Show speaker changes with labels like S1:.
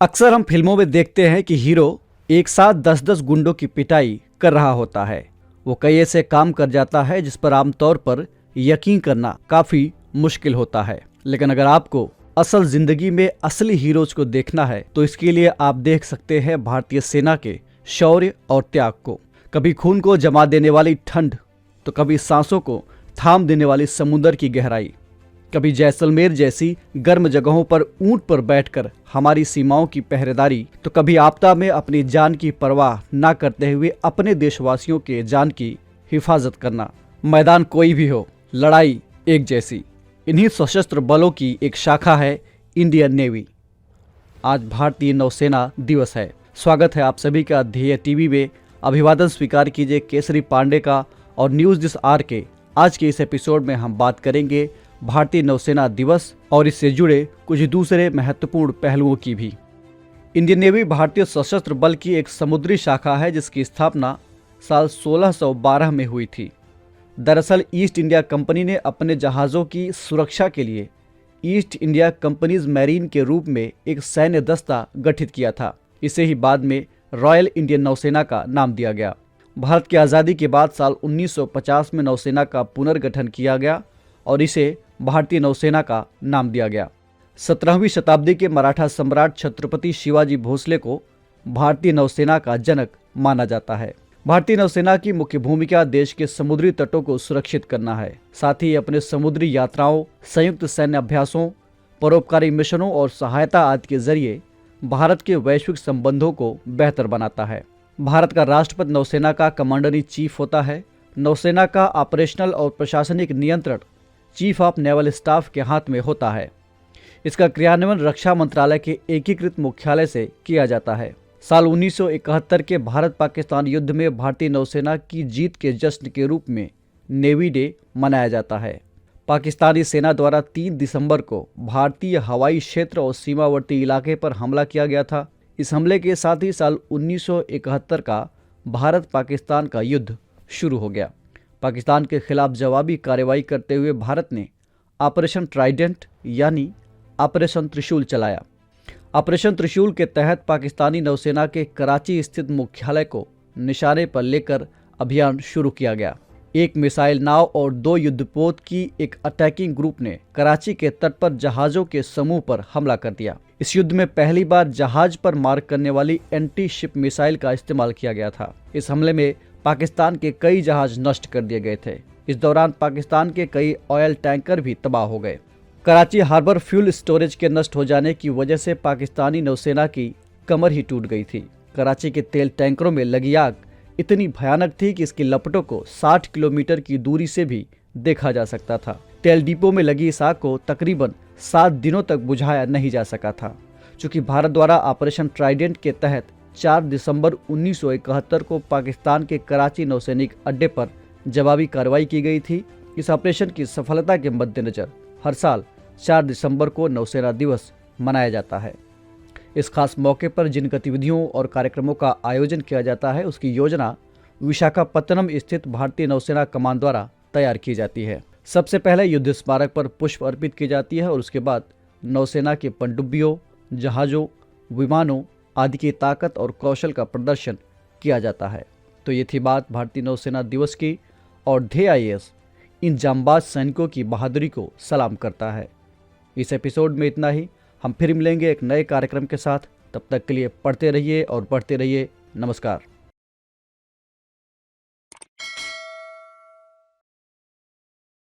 S1: अक्सर हम फिल्मों में देखते हैं कि हीरो एक साथ 10-10 गुंडों की पिटाई कर रहा होता है। वो कई ऐसे काम कर जाता है जिस पर आमतौर पर यकीन करना काफी मुश्किल होता है। लेकिन अगर आपको असल जिंदगी में असली हीरोज को देखना है तो इसके लिए आप देख सकते हैं भारतीय सेना के शौर्य और त्याग को। कभी खून को जमा देने वाली ठंड, तो कभी सांसों को थाम देने वाली समुद्र की गहराई, कभी जैसलमेर जैसी गर्म जगहों पर ऊंट पर बैठकर हमारी सीमाओं की पहरेदारी, तो कभी आपदा में अपनी जान की परवाह न करते हुए अपने देशवासियों के जान की हिफाजत करना। मैदान कोई भी हो, लड़ाई एक जैसी। इन्हीं सशस्त्र बलों की एक शाखा है इंडियन नेवी। आज भारतीय नौसेना दिवस है। स्वागत है आप सभी का ध्येय टीवी में। अभिवादन स्वीकार कीजिए केसरी पांडे का। और न्यूज दिस आर के आज के इस एपिसोड में हम बात करेंगे भारतीय नौसेना दिवस और इससे जुड़े कुछ दूसरे महत्वपूर्ण पहलुओं की भी। इंडियन नेवी भारतीय सशस्त्र बल की एक समुद्री शाखा है जिसकी स्थापना साल 1612 में हुई थी। दरअसल ईस्ट इंडिया कंपनी ने अपने जहाज़ों की सुरक्षा के लिए ईस्ट इंडिया कंपनीज मैरीन के रूप में एक सैन्य दस्ता गठित किया था। इसे ही बाद में रॉयल इंडियन नौसेना का नाम दिया गया। भारत की आज़ादी के बाद साल 1950 में नौसेना का पुनर्गठन किया गया और इसे भारतीय नौसेना का नाम दिया गया। 17वीं शताब्दी के मराठा सम्राट छत्रपति शिवाजी भोसले को भारतीय नौसेना का जनक माना जाता है। भारतीय नौसेना की मुख्य भूमिका देश के समुद्री तटों को सुरक्षित करना है। साथ ही अपने समुद्री यात्राओं, संयुक्त सैन्य अभ्यासों, परोपकारी मिशनों और सहायता आदि के जरिए भारत के वैश्विक संबंधों को बेहतर बनाता है। भारत का राष्ट्रपति नौसेना का कमांडर इन चीफ होता है। नौसेना का ऑपरेशनल और प्रशासनिक नियंत्रण चीफ ऑफ नेवल स्टाफ के हाथ में होता है। इसका क्रियान्वयन रक्षा मंत्रालय के एकीकृत मुख्यालय से किया जाता है। साल 1971 के भारत पाकिस्तान युद्ध में भारतीय नौसेना की जीत के जश्न के रूप में नेवी डे मनाया जाता है। पाकिस्तानी सेना द्वारा 3 दिसंबर को भारतीय हवाई क्षेत्र और सीमावर्ती इलाके पर हमला किया गया था। इस हमले के साथ ही साल 1971 का भारत पाकिस्तान का युद्ध शुरू हो गया। पाकिस्तान के खिलाफ जवाबी कार्रवाई करते हुए भारत ने ऑपरेशन ट्राइडेंट यानी ऑपरेशन त्रिशूल चलाया। ऑपरेशन त्रिशूल के तहत पाकिस्तानी नौसेना के कराची स्थित मुख्यालय को निशाने पर लेकर अभियान शुरू किया गया। एक मिसाइल नाव और 2 युद्धपोत की एक अटैकिंग ग्रुप ने कराची के तट पर जहाज़ों के समूह पर हमला कर दिया। इस युद्ध में पहली बार जहाज पर मार करने वाली एंटी शिप मिसाइल का इस्तेमाल किया गया था। इस हमले में पाकिस्तान के कई जहाज नष्ट कर दिए गए थे। इस दौरान पाकिस्तान के कई ऑयल टैंकर भी तबाह हो गए। कराची हार्बर फ्यूल स्टोरेज के नष्ट हो जाने की वजह से पाकिस्तानी नौसेना की कमर ही टूट गई थी। कराची के तेल टैंकरों में लगी आग इतनी भयानक थी कि इसकी लपटों को 60 किलोमीटर की दूरी से भी देखा जा सकता था। तेल डिपो में लगी इस आग को तकरीबन 7 दिनों तक बुझाया नहीं जा सका था। चूँकि भारत द्वारा ऑपरेशन ट्राइडेंट के तहत 4 दिसंबर 1971 को पाकिस्तान के कराची नौसैनिक अड्डे पर जवाबी कार्रवाई की गई थी। इस ऑपरेशन की सफलता के मद्देनजर हर साल 4 दिसंबर को नौसेना दिवस मनाया जाता है। इस खास मौके पर जिन गतिविधियों और कार्यक्रमों का आयोजन किया जाता है उसकी योजना विशाखापत्तनम स्थित भारतीय नौसेना कमान द्वारा तैयार की जाती है। सबसे पहले युद्ध स्मारक पर पुष्प अर्पित की जाती है और उसके बाद नौसेना के पनडुब्बियों, जहाज़ों, विमानों आदि की ताकत और कौशल का प्रदर्शन किया जाता है। तो ये थी बात भारतीय नौसेना दिवस की और ध्येय IAS इन जांबाज सैनिकों की बहादुरी को सलाम करता है। इस एपिसोड में इतना ही। हम फिर मिलेंगे एक नए कार्यक्रम के साथ। तब तक के लिए पढ़ते रहिए और बढ़ते रहिए। नमस्कार।